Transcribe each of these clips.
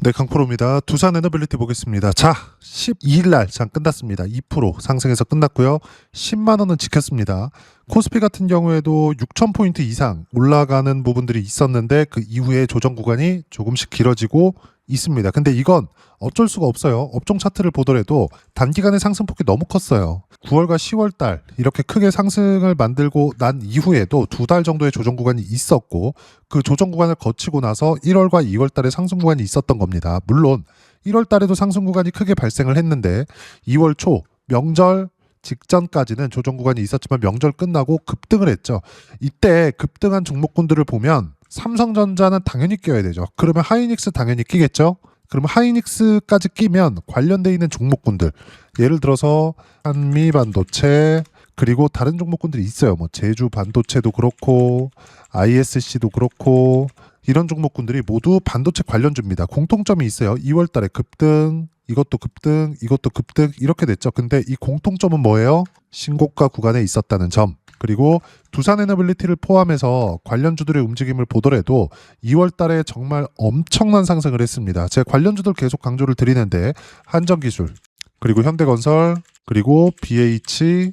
네, 강프로입니다. 두산 에너빌리티 보겠습니다. 자, 12일 날 장 끝났습니다. 2% 상승해서 끝났고요. 10만 원은 지켰습니다. 코스피 같은 경우에도 6,000포인트 이상 올라가는 부분들이 있었는데 그 이후에 조정 구간이 조금씩 길어지고 있습니다. 근데 이건 어쩔 수가 없어요. 업종 차트를 보더라도 단기간에 상승폭이 너무 컸어요. 9월과 10월 달 이렇게 크게 상승을 만들고 난 이후에도 2달 정도의 조정 구간이 있었고 그 조정 구간을 거치고 나서 1월과 2월 달에 상승 구간이 있었던 겁니다. 물론 1월 달에도 상승 구간이 크게 발생을 했는데 2월 초 명절 직전까지는 조정 구간이 있었지만 명절 끝나고 급등을 했죠. 이때 급등한 종목군들을 보면 삼성전자는 당연히 껴야 되죠. 그러면 하이닉스 당연히 끼겠죠. 그러면 하이닉스까지 끼면 관련돼 있는 종목군들, 예를 들어서 한미반도체 그리고 다른 종목군들이 있어요. 뭐 제주반도체도 그렇고 ISC도 그렇고 이런 종목군들이 모두 반도체 관련주입니다. 공통점이 있어요. 2월 달에 급등, 이것도 급등, 이것도 급등 이렇게 됐죠. 근데 이 공통점은 뭐예요? 신고가 구간에 있었다는 점. 그리고 두산 에너빌리티를 포함해서 관련주들의 움직임을 보더라도 2월 달에 정말 엄청난 상승을 했습니다. 제가 관련주들 계속 강조를 드리는데 한전기술, 그리고 현대건설, 그리고 BHI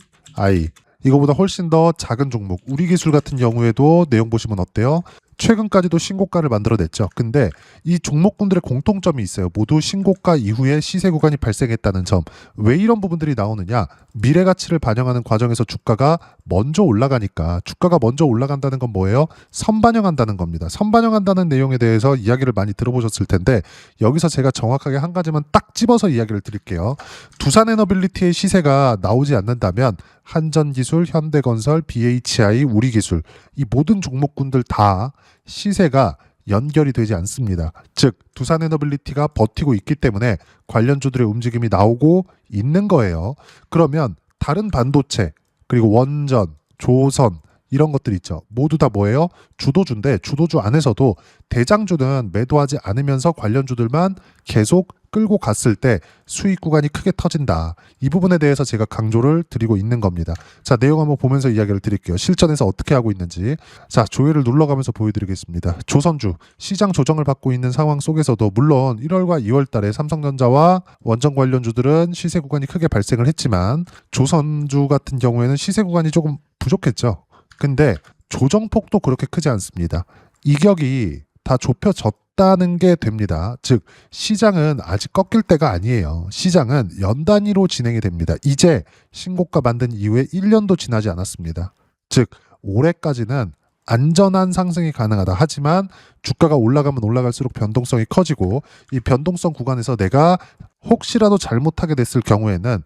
이거보다 훨씬 더 작은 종목 우리기술 같은 경우에도 내용 보시면 어때요? 최근까지도 신고가를 만들어냈죠. 근데 이 종목군들의 공통점이 있어요. 모두 신고가 이후에 시세 구간이 발생했다는 점. 왜 이런 부분들이 나오느냐? 미래 가치를 반영하는 과정에서 주가가 먼저 올라가니까, 주가가 먼저 올라간다는 건 뭐예요? 선반영한다는 겁니다. 선반영한다는 내용에 대해서 이야기를 많이 들어보셨을 텐데 여기서 제가 정확하게 한 가지만 딱 집어서 이야기를 드릴게요. 두산 에너빌리티의 시세가 나오지 않는다면 한전기술, 현대건설, BHI, 우리기술 이 모든 종목군들 다 시세가 연결이 되지 않습니다. 즉 두산 에너빌리티가 버티고 있기 때문에 관련주들의 움직임이 나오고 있는 거예요. 그러면 다른 반도체 그리고 원전, 조선 이런 것들 있죠. 모두 다 뭐예요? 주도주인데 주도주 안에서도 대장주는 매도하지 않으면서 관련주들만 계속 끌고 갔을 때 수익 구간이 크게 터진다. 이 부분에 대해서 제가 강조를 드리고 있는 겁니다. 자, 내용 한번 보면서 이야기를 드릴게요. 실전에서 어떻게 하고 있는지. 자, 조회를 눌러가면서 보여드리겠습니다. 조선주 시장 조정을 받고 있는 상황 속에서도 물론 1월과 2월 달에 삼성전자와 원전 관련주들은 시세 구간이 크게 발생을 했지만 조선주 같은 경우에는 시세 구간이 조금 부족했죠. 근데 조정폭도 그렇게 크지 않습니다. 이격이 다 좁혀졌다는 게 됩니다. 즉 시장은 아직 꺾일 때가 아니에요. 시장은 연 단위로 진행이 됩니다. 이제 신고가 만든 이후에 1년도 지나지 않았습니다. 즉 올해까지는 안전한 상승이 가능하다. 하지만 주가가 올라가면 올라갈수록 변동성이 커지고 이 변동성 구간에서 내가 혹시라도 잘못하게 됐을 경우에는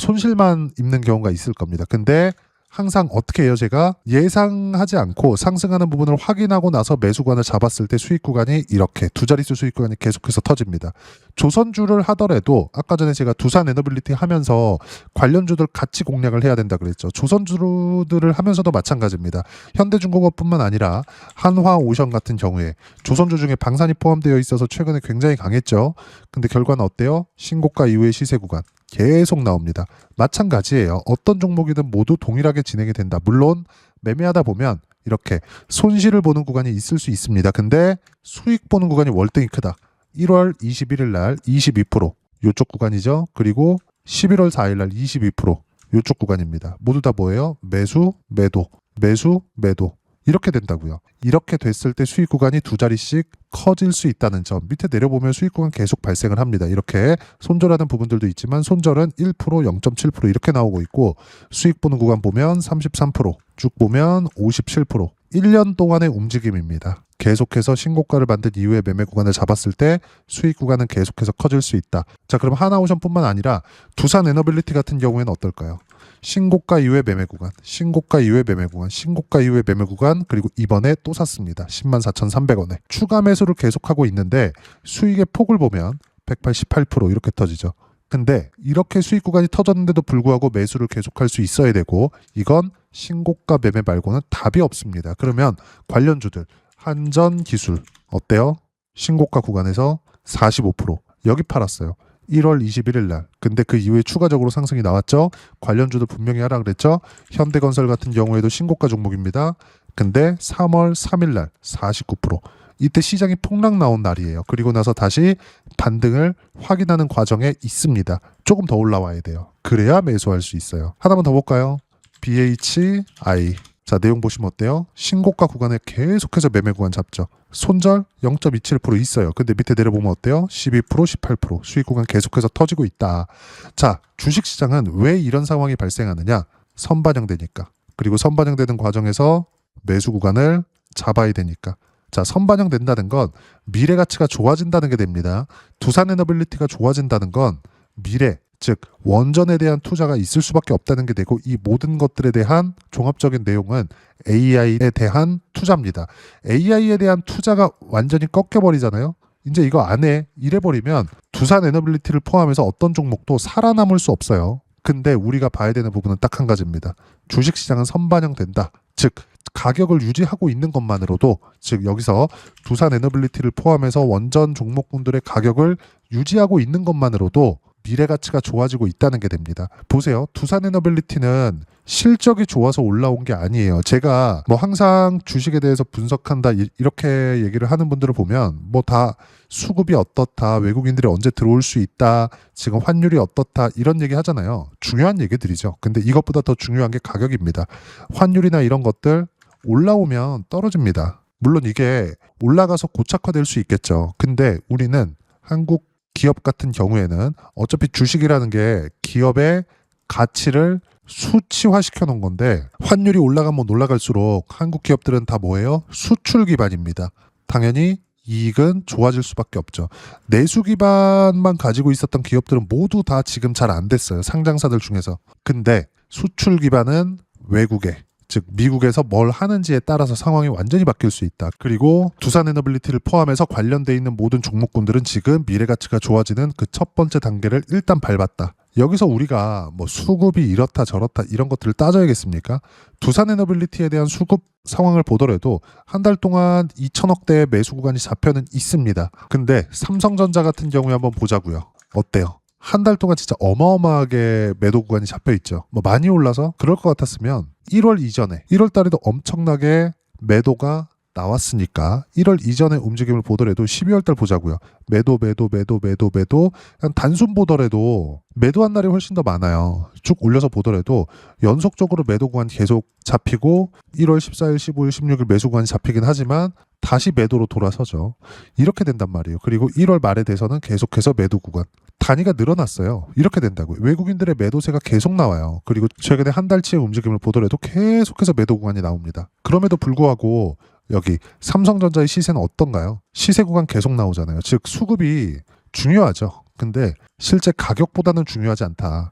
손실만 입는 경우가 있을 겁니다. 근데 항상 어떻게 해요? 제가 예상하지 않고 상승하는 부분을 확인하고 나서 매수관을 잡았을 때 수익 구간이 이렇게 두 자릿수 수익 구간이 계속해서 터집니다. 조선주를 하더라도 아까 전에 제가 두산 에너빌리티 하면서 관련주들 같이 공략을 해야 된다 그랬죠. 조선주들을 하면서도 마찬가지입니다. 현대중공업뿐만 아니라 한화오션 같은 경우에 조선주 중에 방산이 포함되어 있어서 최근에 굉장히 강했죠. 근데 결과는 어때요? 신고가 이후의 시세 구간 계속 나옵니다. 마찬가지예요. 어떤 종목이든 모두 동일하게 진행이 된다. 물론 매매하다 보면 이렇게 손실을 보는 구간이 있을 수 있습니다. 근데 수익 보는 구간이 월등히 크다. 1월 21일 날 22% 요쪽 구간이죠. 그리고 11월 4일 날 22% 요쪽 구간입니다. 모두 다 뭐예요? 매수, 매도, 매수, 매도. 이렇게 된다고요. 이렇게 됐을 때 수익 구간이 두 자리씩 커질 수 있다는 점. 밑에 내려보면 수익 구간 계속 발생을 합니다. 이렇게 손절하는 부분들도 있지만 손절은 1%, 0.7% 이렇게 나오고 있고 수익 보는 구간 보면 33%, 쭉 보면 57%. 1년 동안의 움직임입니다. 계속해서 신고가를 만든 이후에 매매 구간을 잡았을 때 수익 구간은 계속해서 커질 수 있다. 자, 그럼 하나오션뿐만 아니라 두산 에너빌리티 같은 경우에는 어떨까요? 신고가 이후에 매매 구간, 신고가 이후에 매매 구간, 신고가 이후에 매매 구간, 그리고 이번에 또 샀습니다. 104,300원에. 추가 매수를 계속하고 있는데 수익의 폭을 보면 188% 이렇게 터지죠. 근데 이렇게 수익 구간이 터졌는데도 불구하고 매수를 계속할 수 있어야 되고 이건 신고가 매매 말고는 답이 없습니다. 그러면 관련주들 한전기술 어때요? 신고가 구간에서 45% 여기 팔았어요. 1월 21일 날. 근데 그 이후에 추가적으로 상승이 나왔죠. 관련주도 분명히 하라 그랬죠. 현대건설 같은 경우에도 신고가 종목입니다. 근데 3월 3일 날 49%. 이때 시장이 폭락 나온 날이에요. 그리고 나서 다시 반등을 확인하는 과정에 있습니다. 조금 더 올라와야 돼요. 그래야 매수할 수 있어요. 하나만 더 볼까요? BHI. 자, 내용 보시면 어때요? 신고가 구간에 계속해서 매매 구간 잡죠. 손절 0.27% 있어요. 근데 밑에 내려보면 어때요? 12%, 18% 수익 구간 계속해서 터지고 있다. 자, 주식시장은 왜 이런 상황이 발생하느냐? 선반영되니까. 그리고 선반영되는 과정에서 매수 구간을 잡아야 되니까. 자, 선반영된다는 건 미래 가치가 좋아진다는 게 됩니다. 두산에너빌리티가 좋아진다는 건 미래, 즉 원전에 대한 투자가 있을 수밖에 없다는 게 되고, 이 모든 것들에 대한 종합적인 내용은 AI에 대한 투자입니다. AI에 대한 투자가 완전히 꺾여버리잖아요. 이제 이거 안 해. 이래버리면 두산에너빌리티를 포함해서 어떤 종목도 살아남을 수 없어요. 근데 우리가 봐야 되는 부분은 딱 한 가지입니다. 주식시장은 선반영된다. 즉 가격을 유지하고 있는 것만으로도, 즉 여기서 두산에너빌리티를 포함해서 원전 종목군들의 가격을 유지하고 있는 것만으로도 미래 가치가 좋아지고 있다는 게 됩니다. 보세요. 두산에너빌리티는 실적이 좋아서 올라온 게 아니에요. 제가 뭐 항상 주식에 대해서 분석한다 이렇게 얘기를 하는 분들을 보면 뭐 다 수급이 어떻다, 외국인들이 언제 들어올 수 있다, 지금 환율이 어떻다 이런 얘기 하잖아요. 중요한 얘기들이죠. 근데 이것보다 더 중요한 게 가격입니다. 환율이나 이런 것들 올라오면 떨어집니다. 물론 이게 올라가서 고착화될 수 있겠죠. 근데 우리는 한국 기업 같은 경우에는 어차피 주식이라는 게 기업의 가치를 수치화시켜 놓은 건데, 환율이 올라가면 올라갈수록 한국 기업들은 다 뭐예요? 수출 기반입니다. 당연히 이익은 좋아질 수밖에 없죠. 내수 기반만 가지고 있었던 기업들은 모두 다 지금 잘 안 됐어요. 상장사들 중에서. 근데 수출 기반은 외국에, 즉 미국에서 뭘 하는지에 따라서 상황이 완전히 바뀔 수 있다. 그리고 두산에너빌리티를 포함해서 관련돼 있는 모든 종목군들은 지금 미래 가치가 좋아지는 그 첫 번째 단계를 일단 밟았다. 여기서 우리가 뭐 수급이 이렇다 저렇다 이런 것들을 따져야겠습니까? 두산에너빌리티에 대한 수급 상황을 보더라도 한 달 동안 2천억대의 매수 구간이 잡혀는 있습니다. 근데 삼성전자 같은 경우에 한번 보자고요. 어때요? 한 달 동안 진짜 어마어마하게 매도 구간이 잡혀 있죠. 뭐 많이 올라서 그럴 것 같았으면 1월 이전에, 1월 달에도 엄청나게 매도가 나왔으니까 1월 이전의 움직임을 보더라도 12월 달 보자고요. 매도 그냥 단순 보더라도 매도한 날이 훨씬 더 많아요. 쭉 올려서 보더라도 연속적으로 매도 구간이 계속 잡히고 1월 14일, 15일, 16일 매수 구간이 잡히긴 하지만 다시 매도로 돌아서죠. 이렇게 된단 말이에요. 그리고 1월 말에 돼서는 계속해서 매도 구간. 단위가 늘어났어요. 이렇게 된다고요. 외국인들의 매도세가 계속 나와요. 그리고 최근에 한 달치의 움직임을 보더라도 계속해서 매도 구간이 나옵니다. 그럼에도 불구하고 여기 삼성전자의 시세는 어떤가요? 시세 구간 계속 나오잖아요. 즉 수급이 중요하죠. 근데 실제 가격보다는 중요하지 않다.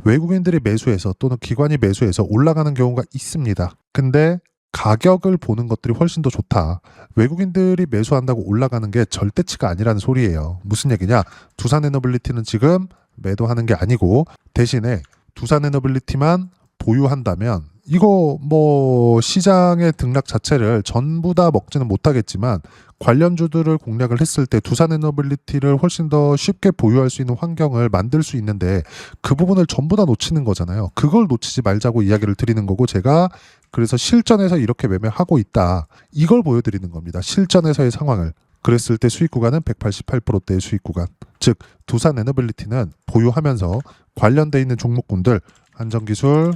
외국인들이 매수해서 또는 기관이 매수해서 올라가는 경우가 있습니다. 근데 가격을 보는 것들이 훨씬 더 좋다. 외국인들이 매수한다고 올라가는 게 절대치가 아니라는 소리예요. 무슨 얘기냐? 두산에너빌리티는 지금 매도하는 게 아니고 대신에 두산에너빌리티만 보유한다면 이거 뭐 시장의 등락 자체를 전부 다 먹지는 못하겠지만 관련주들을 공략을 했을 때 두산에너빌리티를 훨씬 더 쉽게 보유할 수 있는 환경을 만들 수 있는데 그 부분을 전부 다 놓치는 거잖아요. 그걸 놓치지 말자고 이야기를 드리는 거고, 제가 그래서 실전에서 이렇게 매매하고 있다. 이걸 보여드리는 겁니다. 실전에서의 상황을. 그랬을 때 수익 구간은 188%대의 수익 구간. 즉 두산에너빌리티는 보유하면서 관련돼 있는 종목군들 한전기술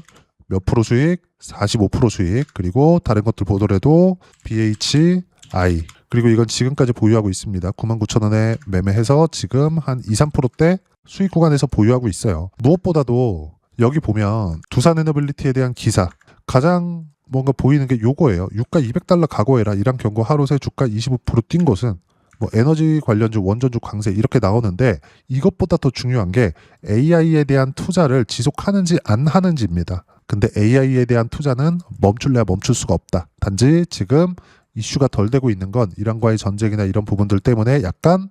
몇 프로 수익, 45% 수익, 그리고 다른 것들 보더라도 BHI, 그리고 이건 지금까지 보유하고 있습니다. 99,000원에 매매해서 지금 한 2, 3%대 수익 구간에서 보유하고 있어요. 무엇보다도 여기 보면 두산에너빌리티에 대한 기사, 가장 뭔가 보이는 게 요거예요. 유가 200달러 각오해라. 이란 경고 하루 새 주가 25%뛴 것은 뭐 에너지 관련주, 원전주 강세 이렇게 나오는데 이것보다 더 중요한 게 AI에 대한 투자를 지속하는지 안 하는지입니다. 근데 AI에 대한 투자는 멈출래야 멈출 수가 없다. 단지 지금 이슈가 덜 되고 있는 건 이란과의 전쟁이나 이런 부분들 때문에 약간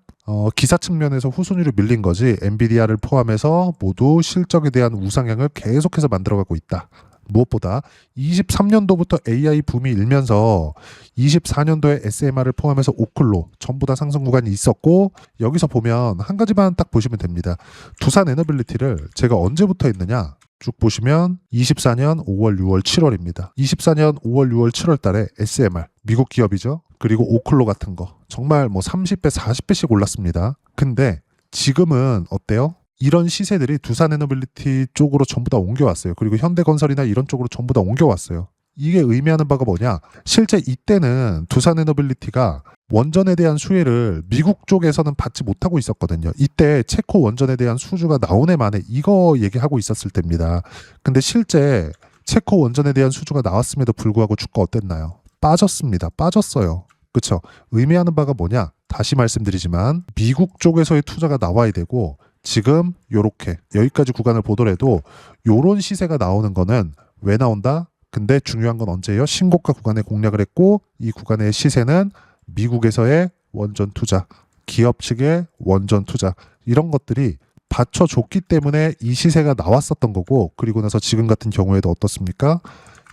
기사 측면에서 후순위로 밀린 거지, 엔비디아를 포함해서 모두 실적에 대한 우상향을 계속해서 만들어가고 있다. 무엇보다 23년도부터 AI 붐이 일면서 24년도에 SMR을 포함해서 오클로 전부 다 상승 구간이 있었고, 여기서 보면 한 가지만 딱 보시면 됩니다. 두산에너빌리티를 제가 언제부터 했느냐, 쭉 보시면 24년 5월, 6월, 7월입니다. 24년 5월, 6월, 7월 달에 SMR, 미국 기업이죠. 그리고 오클로 같은 거, 정말 뭐 30배, 40배씩 올랐습니다. 근데 지금은 어때요? 이런 시세들이 두산에너빌리티 쪽으로 전부 다 옮겨왔어요. 그리고 현대건설이나 이런 쪽으로 전부 다 옮겨왔어요. 이게 의미하는 바가 뭐냐? 실제 이때는 두산에너빌리티가 원전에 대한 수혜를 미국 쪽에서는 받지 못하고 있었거든요. 이때 체코 원전에 대한 수주가 나온 해 만에 이거 얘기하고 있었을 때입니다. 근데 실제 체코 원전에 대한 수주가 나왔음에도 불구하고 주가 어땠나요? 빠졌습니다. 빠졌어요. 그렇죠? 의미하는 바가 뭐냐? 다시 말씀드리지만 미국 쪽에서의 투자가 나와야 되고 지금 요렇게 여기까지 구간을 보더라도 요런 시세가 나오는 거는 왜 나온다? 근데 중요한 건 언제예요? 신고가 구간에 공략을 했고 이 구간의 시세는 미국에서의 원전 투자, 기업 측의 원전 투자 이런 것들이 받쳐줬기 때문에 이 시세가 나왔었던 거고 그리고 나서 지금 같은 경우에도 어떻습니까?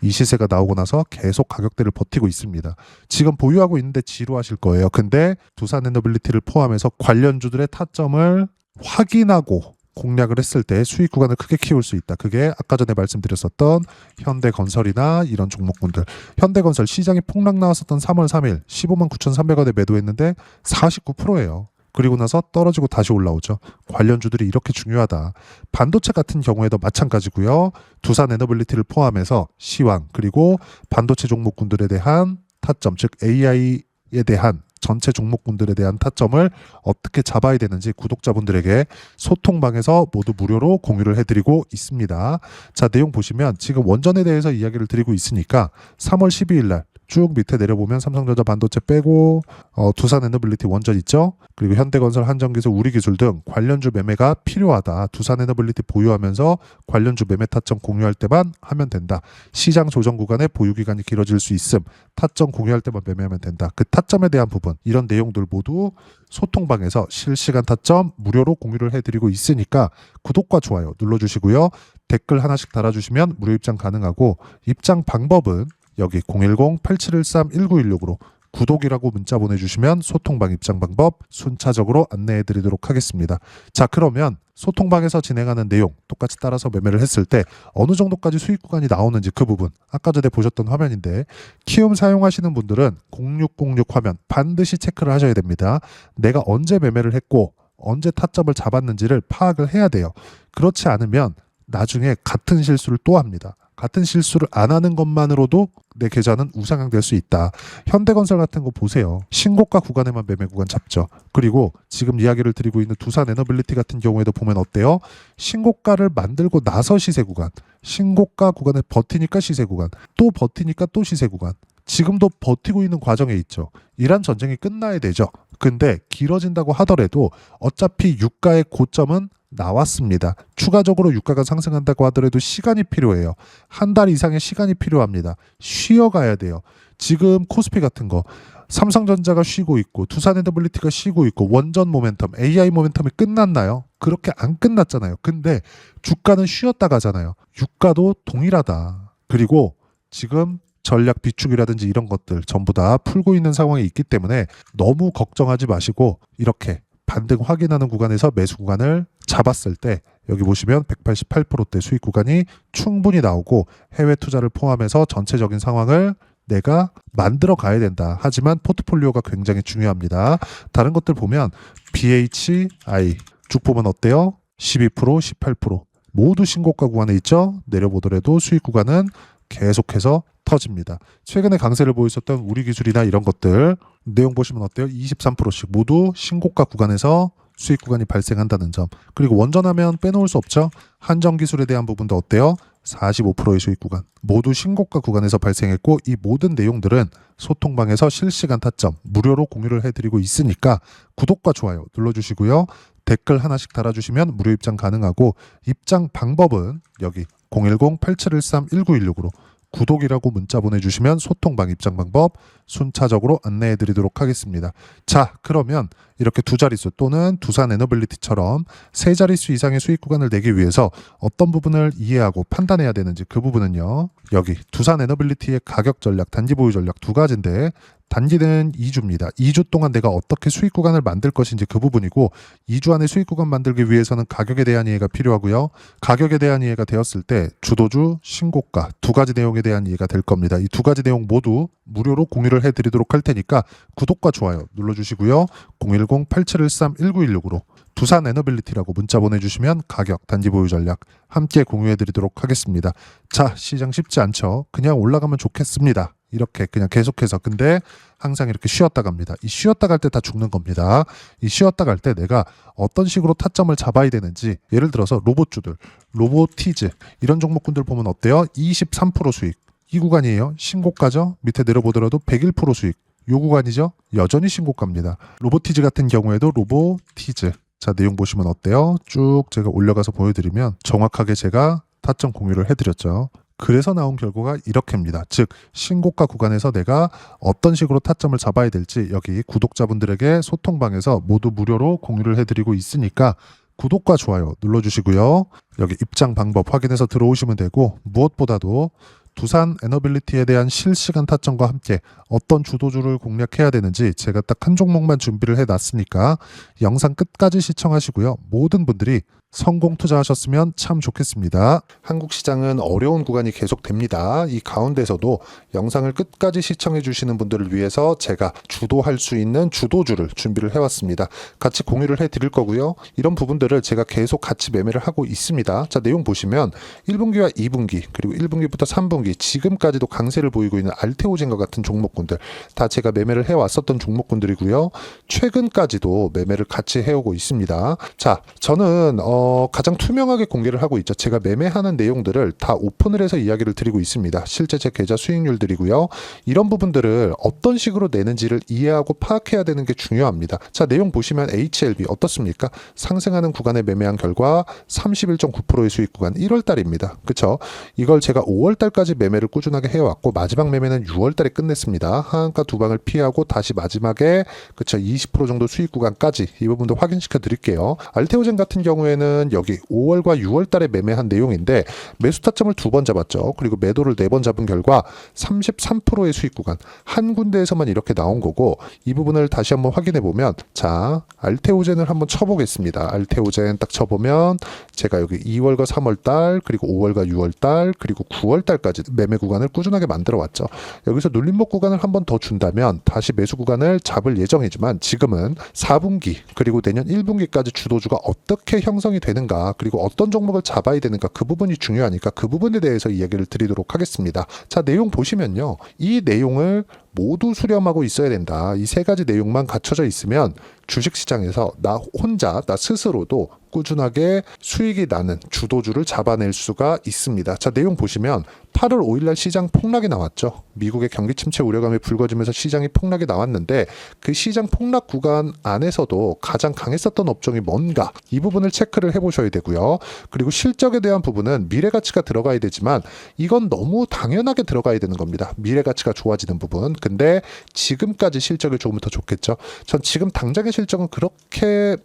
이 시세가 나오고 나서 계속 가격대를 버티고 있습니다. 지금 보유하고 있는데 지루하실 거예요. 근데 두산에너빌리티를 포함해서 관련주들의 타점을 확인하고 공략을 했을 때 수익 구간을 크게 키울 수 있다. 그게 아까 전에 말씀드렸었던 현대건설이나 이런 종목군들. 현대건설 시장이 폭락 나왔었던 3월 3일 15만 9,300원에 매도했는데 49%예요. 그리고 나서 떨어지고 다시 올라오죠. 관련주들이 이렇게 중요하다. 반도체 같은 경우에도 마찬가지고요. 두산에너빌리티를 포함해서 시황 그리고 반도체 종목군들에 대한 타점, 즉 AI에 대한 전체 종목군들에 대한 타점을 어떻게 잡아야 되는지 구독자분들에게 소통방에서 모두 무료로 공유를 해드리고 있습니다. 자, 내용 보시면 지금 원전에 대해서 이야기를 드리고 있으니까 3월 12일 날 쭉 밑에 내려보면 삼성전자 반도체 빼고 두산에너빌리티 원전 있죠. 그리고 현대건설, 한전기술, 우리기술 등 관련주 매매가 필요하다. 두산에너빌리티 보유하면서 관련주 매매 타점 공유할 때만 하면 된다. 시장 조정 구간에 보유기간이 길어질 수 있음. 타점 공유할 때만 매매하면 된다. 그 타점에 대한 부분 이런 내용들 모두 소통방에서 실시간 타점 무료로 공유를 해드리고 있으니까 구독과 좋아요 눌러주시고요. 댓글 하나씩 달아주시면 무료 입장 가능하고 입장 방법은 여기 010-8713-1916으로 구독이라고 문자 보내주시면 소통방 입장 방법 순차적으로 안내해드리도록 하겠습니다. 자, 그러면 소통방에서 진행하는 내용 똑같이 따라서 매매를 했을 때 어느 정도까지 수익 구간이 나오는지 그 부분 아까 전에 보셨던 화면인데 키움 사용하시는 분들은 0606 화면 반드시 체크를 하셔야 됩니다. 내가 언제 매매를 했고 언제 타점을 잡았는지를 파악을 해야 돼요. 그렇지 않으면 나중에 같은 실수를 또 합니다. 같은 실수를 안 하는 것만으로도 내 계좌는 우상향될 수 있다. 현대건설 같은 거 보세요. 신고가 구간에만 매매 구간 잡죠. 그리고 지금 이야기를 드리고 있는 두산에너빌리티 같은 경우에도 보면 어때요? 신고가를 만들고 나서 시세 구간, 신고가 구간에 버티니까 시세 구간, 또 버티니까 또 시세 구간. 지금도 버티고 있는 과정에 있죠. 이란 전쟁이 끝나야 되죠. 근데 길어진다고 하더라도 어차피 유가의 고점은 나왔습니다. 추가적으로 유가가 상승한다고 하더라도 시간이 필요해요. 한 달 이상의 시간이 필요합니다. 쉬어가야 돼요. 지금 코스피 같은 거 삼성전자가 쉬고 있고 두산에너빌리티가 쉬고 있고 원전 모멘텀, AI 모멘텀이 끝났나요? 그렇게 안 끝났잖아요. 근데 주가는 쉬었다 가잖아요. 유가도 동일하다. 그리고 지금 전략 비축이라든지 이런 것들 전부 다 풀고 있는 상황에 있기 때문에 너무 걱정하지 마시고 이렇게 반등 확인하는 구간에서 매수 구간을 잡았을 때 여기 보시면 188%대 수익 구간이 충분히 나오고 해외 투자를 포함해서 전체적인 상황을 내가 만들어 가야 된다. 하지만 포트폴리오가 굉장히 중요합니다. 다른 것들 보면 BHI 쭉 보면 어때요? 12%, 18% 모두 신고가 구간에 있죠. 내려보더라도 수익 구간은 계속해서 터집니다. 최근에 강세를 보였었던 우리기술이나 이런 것들 내용 보시면 어때요? 23%씩 모두 신고가 구간에서 수익 구간이 발생한다는 점. 그리고 원전하면 빼놓을 수 없죠. 한전기술에 대한 부분도 어때요? 45%의 수익 구간 모두 신고가 구간에서 발생했고 이 모든 내용들은 소통방에서 실시간 타점 무료로 공유를 해드리고 있으니까 구독과 좋아요 눌러주시고요. 댓글 하나씩 달아주시면 무료 입장 가능하고 입장 방법은 여기 010-8713-1916으로 구독이라고 문자 보내주시면 소통방 입장 방법 순차적으로 안내해드리도록 하겠습니다. 자, 그러면 이렇게 두 자릿수 또는 두산에너빌리티처럼 세 자릿수 이상의 수익 구간을 내기 위해서 어떤 부분을 이해하고 판단해야 되는지 그 부분은요. 여기 두산에너빌리티의 가격 전략, 단기 보유 전략 두 가지인데 단기는 2주입니다. 2주 동안 내가 어떻게 수익 구간을 만들 것인지 그 부분이고 2주 안에 수익 구간 만들기 위해서는 가격에 대한 이해가 필요하고요. 가격에 대한 이해가 되었을 때 주도주, 신고가 두 가지 내용에 대한 이해가 될 겁니다. 이 두 가지 내용 모두 무료로 공유를 공유를 해드리도록 할 테니까 구독과 좋아요 눌러주시고요. 010-8713-1916으로 두산 에너빌리티라고 문자 보내주시면 가격, 단기 보유 전략 함께 공유해드리도록 하겠습니다. 자, 시장 쉽지 않죠. 그냥 올라가면 좋겠습니다. 이렇게 그냥 계속해서. 근데 항상 이렇게 쉬었다 갑니다. 이 쉬었다 갈 때 다 죽는 겁니다. 이 쉬었다 갈 때 내가 어떤 식으로 타점을 잡아야 되는지, 예를 들어서 로봇주들, 로보티즈 이런 종목군들 보면 어때요? 23% 수익. 이 구간이에요. 신고가죠. 밑에 내려보더라도 101% 수익. 요 구간이죠. 여전히 신고가입니다. 로보티즈 같은 경우에도 로보티즈. 자, 내용 보시면 어때요? 쭉 제가 올려가서 보여드리면 정확하게 제가 타점 공유를 해드렸죠. 그래서 나온 결과가 이렇게입니다. 즉 신고가 구간에서 내가 어떤 식으로 타점을 잡아야 될지 여기 구독자분들에게 소통방에서 모두 무료로 공유를 해드리고 있으니까 구독과 좋아요 눌러주시고요. 여기 입장 방법 확인해서 들어오시면 되고, 무엇보다도 두산 에너빌리티에 대한 실시간 타점과 함께 어떤 주도주를 공략해야 되는지 제가 딱 한 종목만 준비를 해놨으니까 영상 끝까지 시청하시고요. 모든 분들이 성공 투자하셨으면 참 좋겠습니다. 한국 시장은 어려운 구간이 계속됩니다. 이 가운데서도 영상을 끝까지 시청해 주시는 분들을 위해서 제가 주도할 수 있는 주도주를 준비를 해왔습니다. 같이 공유를 해드릴 거고요. 이런 부분들을 제가 계속 같이 매매를 하고 있습니다. 자, 내용 보시면 1분기와 2분기 그리고 1분기부터 3분기 지금까지도 강세를 보이고 있는 알테오젠과 같은 종목군들 다 제가 매매를 해왔었던 종목군들이고요. 최근까지도 매매를 같이 해오고 있습니다. 자, 저는 가장 투명하게 공개를 하고 있죠. 제가 매매하는 내용들을 다 오픈을 해서 이야기를 드리고 있습니다. 실제 제 계좌 수익률들이고요. 이런 부분들을 어떤 식으로 내는지를 이해하고 파악해야 되는 게 중요합니다. 자, 내용 보시면 HLB 어떻습니까? 상승하는 구간에 매매한 결과 31.9%의 수익 구간 1월 달입니다. 그쵸? 이걸 제가 5월 달까지 매매를 꾸준하게 해왔고 마지막 매매는 6월 달에 끝냈습니다. 하한가 두 방을 피하고 다시 마지막에 그쵸 20% 정도 수익 구간까지 이 부분도 확인시켜 드릴게요. 알테오젠 같은 경우에는 여기 5월과 6월 달에 매매한 내용인데 매수 타점을 2번 잡았죠. 그리고 매도를 4번 잡은 결과 33%의 수익 구간 한 군데에서만 이렇게 나온 거고, 이 부분을 다시 한번 확인해 보면 자, 알테오젠을 한번 쳐보겠습니다. 알테오젠 딱 쳐보면 제가 여기 2월과 3월 달 그리고 5월과 6월 달 그리고 9월 달까지 매매 구간을 꾸준하게 만들어 왔죠. 여기서 눌림목 구간을 한번 더 준다면 다시 매수 구간을 잡을 예정이지만 지금은 4분기 그리고 내년 1분기까지 주도주가 어떻게 형성이 되는가, 그리고 어떤 종목을 잡아야 되는가, 그 부분이 중요하니까 그 부분에 대해서 이야기를 드리도록 하겠습니다. 자, 내용 보시면요. 이 내용을 모두 수렴하고 있어야 된다. 이 세 가지 내용만 갖춰져 있으면 주식시장에서 나 혼자, 나 스스로도 꾸준하게 수익이 나는 주도주를 잡아낼 수가 있습니다. 자, 내용 보시면 8월 5일날 시장 폭락이 나왔죠. 미국의 경기 침체 우려감이 불거지면서 시장이 폭락이 나왔는데 그 시장 폭락 구간 안에서도 가장 강했었던 업종이 뭔가, 이 부분을 체크를 해보셔야 되고요. 그리고 실적에 대한 부분은 미래가치가 들어가야 되지만 이건 너무 당연하게 들어가야 되는 겁니다. 미래가치가 좋아지는 부분. 근데 지금까지 실적이 조금 더 좋겠죠. 전 지금 당장의 실적은 그렇게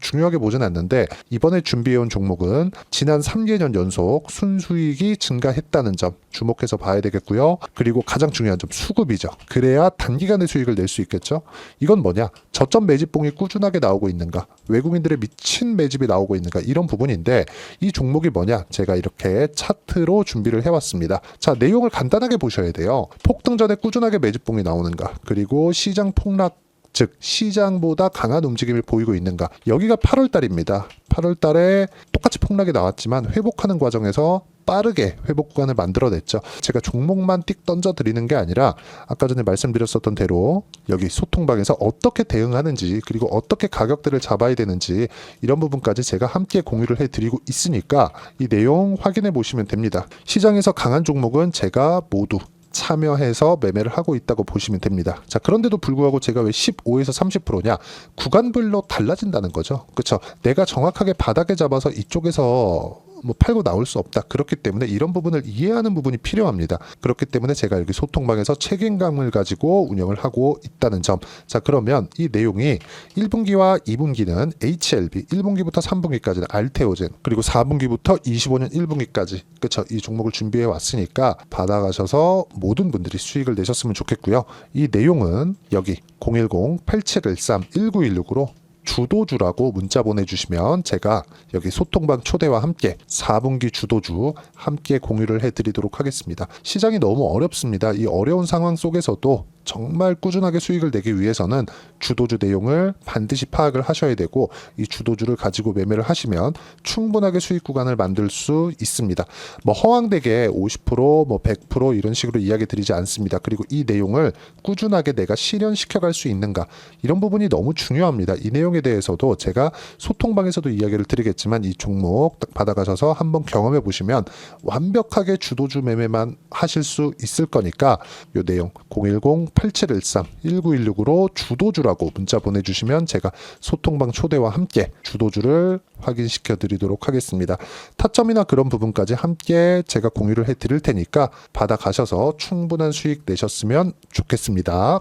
중요하게 보진 않는데, 이번에 준비해온 종목은 지난 3개년 연속 순수익이 증가했다는 점 주목해서 봐야 되겠고요. 그리고 가장 중요한 점 수급이죠. 그래야 단기간에 수익을 낼 수 있겠죠. 이건 뭐냐? 저점 매집봉이 꾸준하게 나오고 있는가, 외국인들의 미친 매집이 나오고 있는가, 이런 부분인데 이 종목이 뭐냐? 제가 이렇게 차트로 준비를 해왔습니다. 자, 내용을 간단하게 보셔야 돼요. 폭등 전에 꾸준하게 매집봉이 나오는가, 그리고 시장 폭락 즉 시장보다 강한 움직임을 보이고 있는가. 여기가 8월 달입니다. 8월 달에 똑같이 폭락이 나왔지만 회복하는 과정에서 빠르게 회복 구간을 만들어냈죠. 제가 종목만 띡 던져 드리는 게 아니라 아까 전에 말씀드렸었던 대로 여기 소통방에서 어떻게 대응하는지, 그리고 어떻게 가격대를 잡아야 되는지, 이런 부분까지 제가 함께 공유를 해드리고 있으니까 이 내용 확인해 보시면 됩니다. 시장에서 강한 종목은 제가 모두 참여해서 매매를 하고 있다고 보시면 됩니다. 자, 그런데도 불구하고 제가 왜 15에서 30%냐? 구간별로 달라진다는 거죠. 그렇죠? 내가 정확하게 바닥에 잡아서 이쪽에서 팔고 나올 수 없다. 그렇기 때문에 이런 부분을 이해하는 부분이 필요합니다. 그렇기 때문에 제가 여기 소통방에서 책임감을 가지고 운영을 하고 있다는 점. 자, 그러면 이 내용이 1분기와 2분기는 HLB, 1분기부터 3분기까지는 알테오젠, 그리고 4분기부터 25년 1분기까지 그렇죠? 이 종목을 준비해 왔으니까 받아가셔서 모든 분들이 수익을 내셨으면 좋겠고요. 이 내용은 여기 010-8713-1916으로 주도주라고 문자 보내주시면 제가 여기 소통방 초대와 함께 4분기 주도주 함께 공유를 해드리도록 하겠습니다. 시장이 너무 어렵습니다. 이 어려운 상황 속에서도 정말 꾸준하게 수익을 내기 위해서는 주도주 내용을 반드시 파악을 하셔야 되고, 이 주도주를 가지고 매매를 하시면 충분하게 수익 구간을 만들 수 있습니다. 뭐 허황되게 50%, 뭐 100% 이런 식으로 이야기 드리지 않습니다. 그리고 이 내용을 꾸준하게 내가 실현시켜 갈 수 있는가, 이런 부분이 너무 중요합니다. 이 내용에 대해서도 제가 소통방에서도 이야기를 드리겠지만, 이 종목 딱 받아가셔서 한번 경험해 보시면 완벽하게 주도주 매매만 하실 수 있을 거니까, 이 내용 010-8713-1916으로 주도주라고 문자 보내주시면 제가 소통방 초대와 함께 주도주를 확인시켜 드리도록 하겠습니다. 타점이나 그런 부분까지 함께 제가 공유를 해 드릴 테니까 받아가셔서 충분한 수익 내셨으면 좋겠습니다.